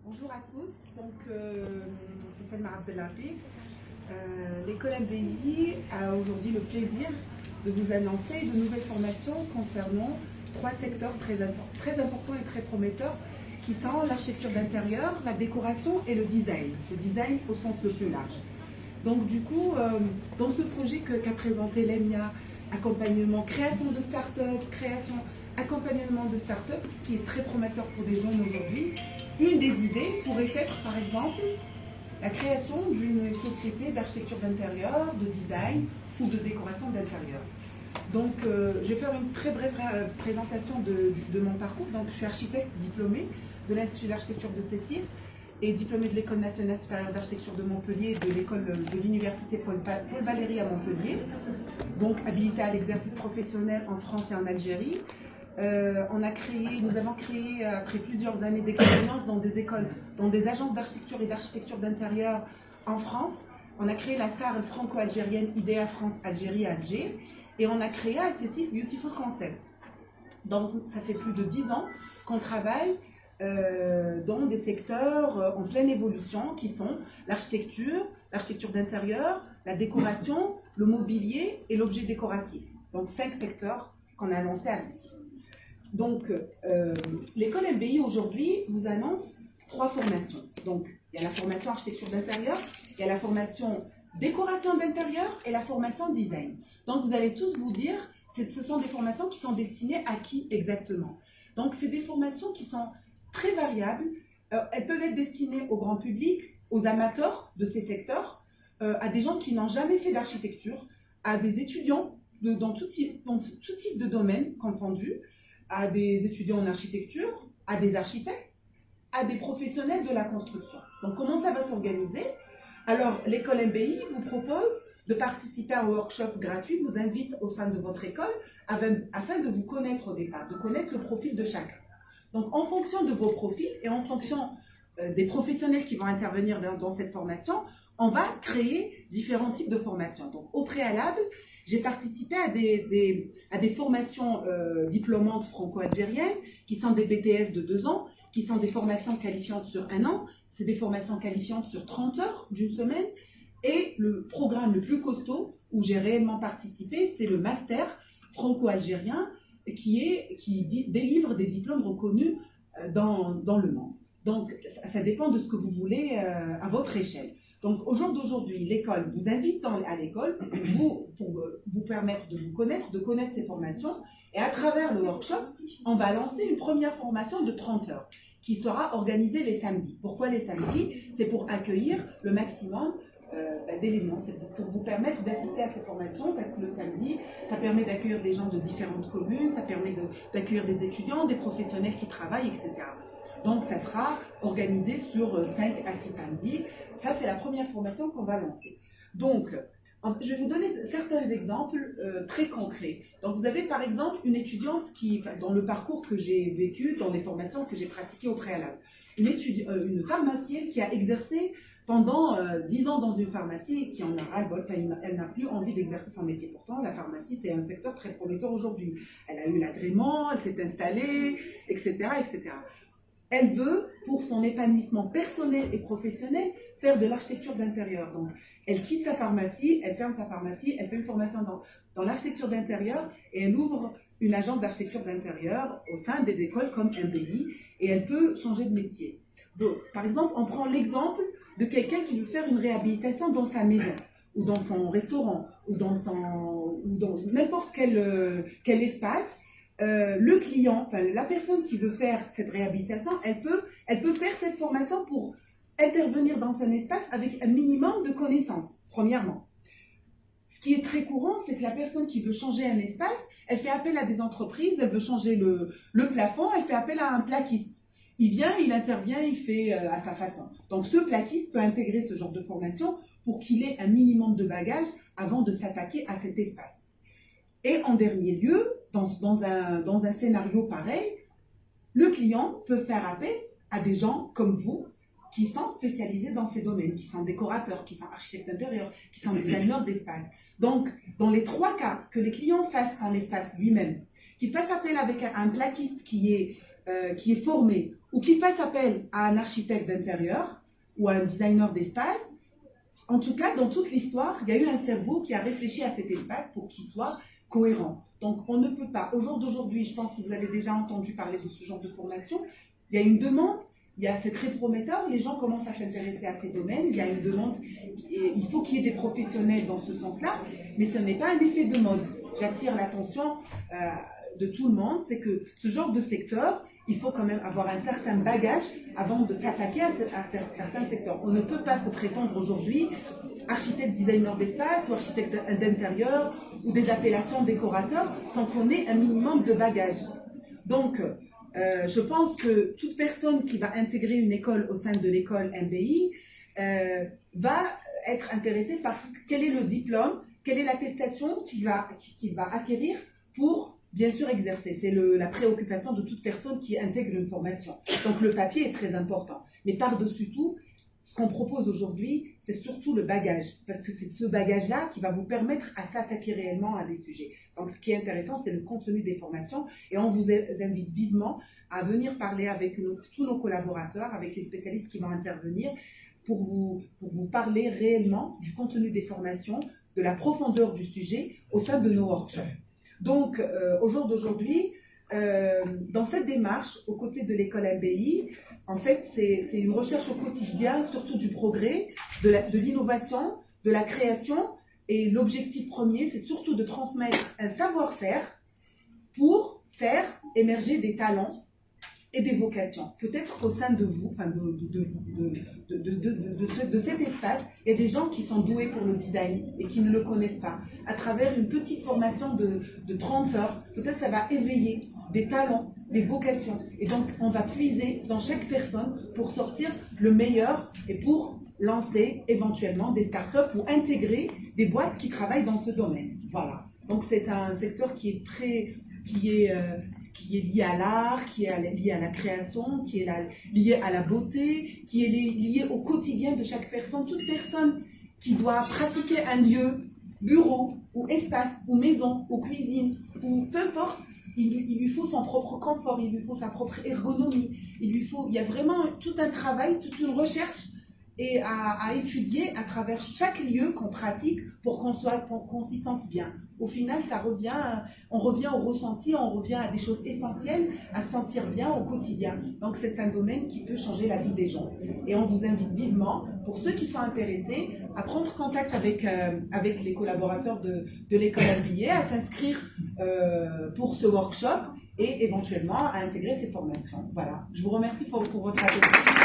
Bonjour à tous, c'est Selma Abdellatif. L'école MBI a aujourd'hui le plaisir de vous annoncer de nouvelles formations concernant trois secteurs très importants et très prometteurs qui sont l'architecture d'intérieur, la décoration et le design au sens le plus large. Donc du coup, dans ce projet qu'a présenté l'EMIA, accompagnement, création de start-up, accompagnement de start-up, ce qui est très prometteur pour des jeunes aujourd'hui, une des idées pourrait être par exemple la création d'une société d'architecture d'intérieur, de design ou de décoration d'intérieur. Donc je vais faire une très brève présentation de mon parcours. Donc je suis architecte diplômée de l'Institut d'architecture de Sétif et diplômée de l'École nationale supérieure d'architecture de Montpellier et de l'école de l'université Paul Valéry à Montpellier. Donc habilitée à l'exercice professionnel en France et en Algérie. Nous avons créé, après plusieurs années d'expérience dans des écoles, dans des agences d'architecture et d'architecture d'intérieur en France, on a créé la SAR franco-algérienne IDEA France Algérie Alger, et on a créé à Sétif Beautiful Concept. Donc ça fait plus de 10 ans qu'on travaille dans des secteurs en pleine évolution qui sont l'architecture d'intérieur, la décoration, le mobilier et l'objet décoratif. Donc 5 secteurs qu'on a lancés à Sétif. Donc, l'école MBI aujourd'hui vous annonce 3 formations. Donc, il y a la formation architecture d'intérieur, il y a la formation décoration d'intérieur et la formation design. Donc, vous allez tous vous dire, ce sont des formations qui sont destinées à qui exactement? Donc, c'est des formations qui sont très variables. Elles peuvent être destinées au grand public, aux amateurs de ces secteurs, à des gens qui n'ont jamais fait d'architecture, à des étudiants dans tout type de domaine confondu, à des étudiants en architecture, à des architectes, à des professionnels de la construction. Donc, comment ça va s'organiser? Alors, l'école MBI vous propose de participer à un workshop gratuit, vous invite au sein de votre école afin de vous connaître au départ, de connaître le profil de chacun. Donc, en fonction de vos profils et en fonction des professionnels qui vont intervenir dans cette formation, on va créer différents types de formations. Donc, au préalable, j'ai participé à des formations diplômantes franco-algériennes qui sont des BTS de 2 ans, qui sont des formations qualifiantes sur 1 an, c'est des formations qualifiantes sur 30 heures d'une semaine. Et le programme le plus costaud où j'ai réellement participé, c'est le master franco-algérien qui délivre des diplômes reconnus dans le monde. Donc, ça dépend de ce que vous voulez à votre échelle. Donc, au jour d'aujourd'hui, l'école vous invite à l'école pour vous permettre de vous connaître, de connaître ces formations. Et à travers le workshop, on va lancer une première formation de 30 heures qui sera organisée les samedis. Pourquoi les samedis? C'est pour accueillir le maximum d'éléments. C'est pour vous permettre d'assister à ces formations parce que le samedi, ça permet d'accueillir des gens de différentes communes, ça permet d'accueillir des étudiants, des professionnels qui travaillent, etc. Donc, ça sera organisé sur 5 à 6 samedis. Ça, c'est la première formation qu'on va lancer. Donc, je vais vous donner certains exemples très concrets. Donc, vous avez par exemple une étudiante dans le parcours que j'ai vécu, dans les formations que j'ai pratiquées au préalable, une pharmacienne qui a exercé pendant 10 ans dans une pharmacie et qui en a ras-le-bol, elle n'a plus envie d'exercer son métier. Pourtant, la pharmacie, c'est un secteur très prometteur aujourd'hui. Elle a eu l'agrément, elle s'est installée, etc., etc. Elle veut, pour son épanouissement personnel et professionnel, faire de l'architecture d'intérieur. Donc, elle quitte sa pharmacie, elle ferme sa pharmacie, elle fait une formation dans l'architecture d'intérieur et elle ouvre une agence d'architecture d'intérieur au sein des écoles comme MBI et elle peut changer de métier. Donc, par exemple, on prend l'exemple de quelqu'un qui veut faire une réhabilitation dans sa maison ou dans son restaurant ou dans n'importe quel espace. Le client, enfin la personne qui veut faire cette réhabilitation, elle peut faire cette formation pour intervenir dans un espace avec un minimum de connaissances, premièrement. Ce qui est très courant, c'est que la personne qui veut changer un espace, elle fait appel à des entreprises, elle veut changer le plafond, elle fait appel à un plaquiste. Il vient, il intervient, il fait à sa façon. Donc ce plaquiste peut intégrer ce genre de formation pour qu'il ait un minimum de bagages avant de s'attaquer à cet espace. Et en dernier lieu, dans un scénario pareil, le client peut faire appel à des gens comme vous qui sont spécialisés dans ces domaines, qui sont décorateurs, qui sont architectes d'intérieur, qui sont designers d'espace. Donc, dans les 3 cas, que les clients fassent son espace lui-même, qu'il fasse appel avec un plaquiste qui est qui est formé ou qui fasse appel à un architecte d'intérieur ou à un designer d'espace, en tout cas, dans toute l'histoire, il y a eu un cerveau qui a réfléchi à cet espace pour qu'il soit cohérent. Donc, on ne peut pas, au jour d'aujourd'hui, je pense que vous avez déjà entendu parler de ce genre de formation, il y a une demande, c'est très prometteur, les gens commencent à s'intéresser à ces domaines, il y a une demande, et il faut qu'il y ait des professionnels dans ce sens-là, mais ce n'est pas un effet de mode. J'attire l'attention de tout le monde, c'est que ce genre de secteur, il faut quand même avoir un certain bagage avant de s'attaquer à certains secteurs. On ne peut pas se prétendre aujourd'hui architecte designer d'espace ou architecte d'intérieur ou des appellations décorateurs sans qu'on ait un minimum de bagage. Donc, je pense que toute personne qui va intégrer une école au sein de l'école MBI va être intéressée par quel est le diplôme, quelle est l'attestation qu'il va acquérir pour bien sûr exercer. C'est la préoccupation de toute personne qui intègre une formation. Donc le papier est très important. Mais par-dessus tout, ce qu'on propose aujourd'hui, c'est surtout le bagage. Parce que c'est ce bagage-là qui va vous permettre à s'attaquer réellement à des sujets. Donc ce qui est intéressant, c'est le contenu des formations. Et on vous invite vivement à venir parler avec tous nos collaborateurs, avec les spécialistes qui vont intervenir, pour vous parler réellement du contenu des formations, de la profondeur du sujet au sein de nos workshops. Donc, au jour d'aujourd'hui, dans cette démarche, aux côtés de l'école MBI, en fait, c'est une recherche au quotidien, surtout du progrès, de l'innovation, de la création. Et l'objectif premier, c'est surtout de transmettre un savoir-faire pour faire émerger des talents et des vocations. Peut-être qu'au sein de vous, enfin de cet espace, il y a des gens qui sont doués pour le design et qui ne le connaissent pas. À travers une petite formation de 30 heures, peut-être ça va éveiller des talents, des vocations. Et donc, on va puiser dans chaque personne pour sortir le meilleur et pour lancer éventuellement des startups ou intégrer des boîtes qui travaillent dans ce domaine. Voilà. Donc, c'est un secteur qui est lié à l'art, qui est lié à la création, qui est lié à la beauté, qui est lié au quotidien de chaque personne. Toute personne qui doit pratiquer un lieu, bureau, ou espace, ou maison, ou cuisine, ou peu importe, il lui faut son propre confort, il lui faut sa propre ergonomie, il y a vraiment tout un travail, toute une recherche et à étudier à travers chaque lieu qu'on pratique pour qu'on s'y sente bien. Au final, on revient au ressenti, on revient à des choses essentielles, à se sentir bien au quotidien. Donc c'est un domaine qui peut changer la vie des gens. Et on vous invite vivement, pour ceux qui sont intéressés, à prendre contact avec les collaborateurs de l'école MBA, à s'inscrire pour ce workshop et éventuellement à intégrer ces formations. Voilà. Je vous remercie pour votre attention.